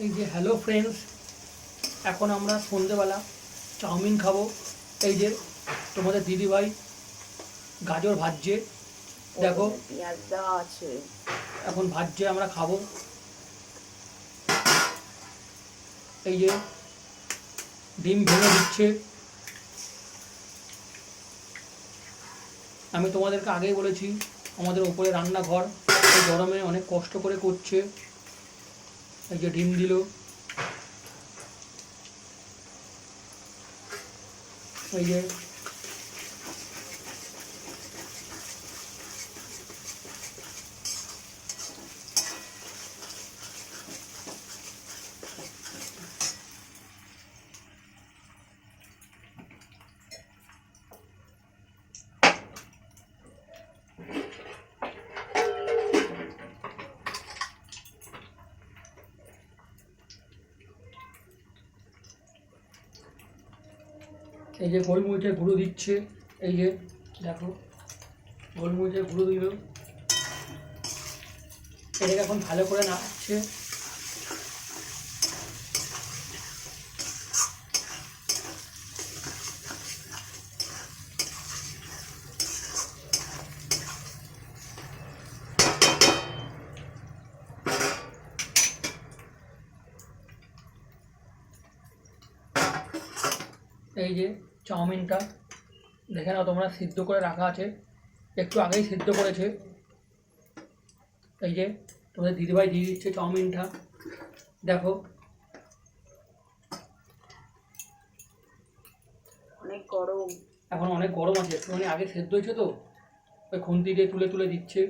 এই যে hello friends, এখন আমরা সন্ধেবেলা চাউমিন খাবো। এই যে তোমাদের দিদিভাই গাজর ভাজছে, দেখো পেঁয়াজ দেওয়া আছে। এখন ভাজছে, আমরা খাবো। এই যে ডিম ভেঙে দিচ্ছে। আমি তোমাদেরকে আগেই বলেছি আমাদের ওপরে রান্নাঘর এই গরমে অনেক কষ্ট করে করছে। এই যে ডিম দিল, এই যে এই যে গোলমরিচের গুঁড়ো দিচ্ছে। এই যে দেখো গোলমরিচের গুঁড়ো দিল, এটাকে এখন ভালো করে নাড়ছে। এই যে চাউমিনটা দেখে নাও তোমরা, সিদ্ধ করে রাখা আছে, একটু আগেই সিদ্ধ করেছে। এই যে তোমাদের দিদিভাই দিয়ে দিচ্ছে চাউমিনটা, দেখো অনেক গরম, এখন অনেক গরম আছে, একটুখানি আগে সেদ্ধ হয়েছে তো, ওই খুন্তি দিয়ে তুলে তুলে দিচ্ছে,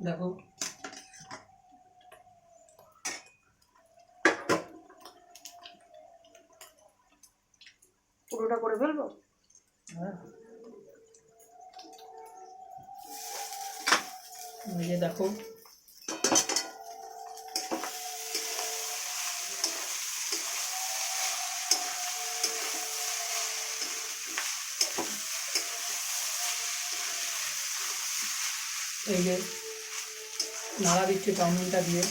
দেখো। পুরোটা করে ফেলবো। হ্যাঁ, এই যে দেখো এই যে নাড়া দিচ্ছে চাউমিনটা দিয়ে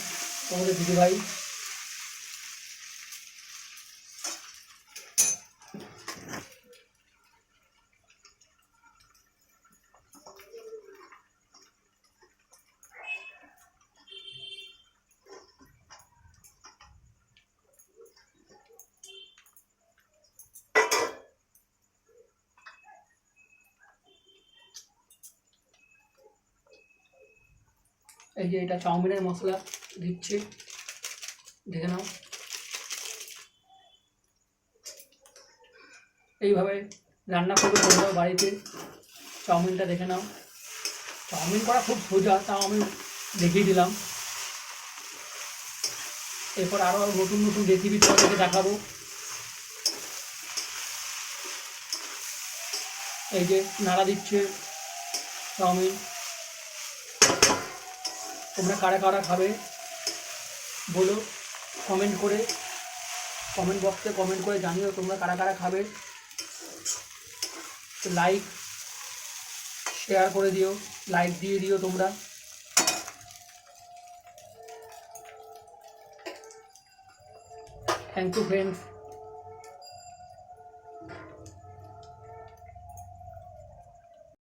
তোমাদের দিদিভাই। এই যে এটা চাউমিনের মশলা দিচ্ছে, দেখে নাও। এইভাবে রান্না করবে তোমরা বাড়িতে, চাউমিনটা দেখে নাও। চাউমিন করা খুব সোজা, তাও আমি দেখিয়ে দিলাম। এরপর আরও নতুন নতুন রেসিপি তোমাদেরকে দেখাবো। এই যে নাড়া দিচ্ছে চাউমিন। তোমরা কারা কারা খাবে বলো কমেন্ট করে, কমেন্ট বক্সে কমেন্ট করে জানিও তোমরা কারা কারা খাবে। লাইক শেয়ার করে দিও, লাইক দিয়ে দিও তোমরা। Thank you friends.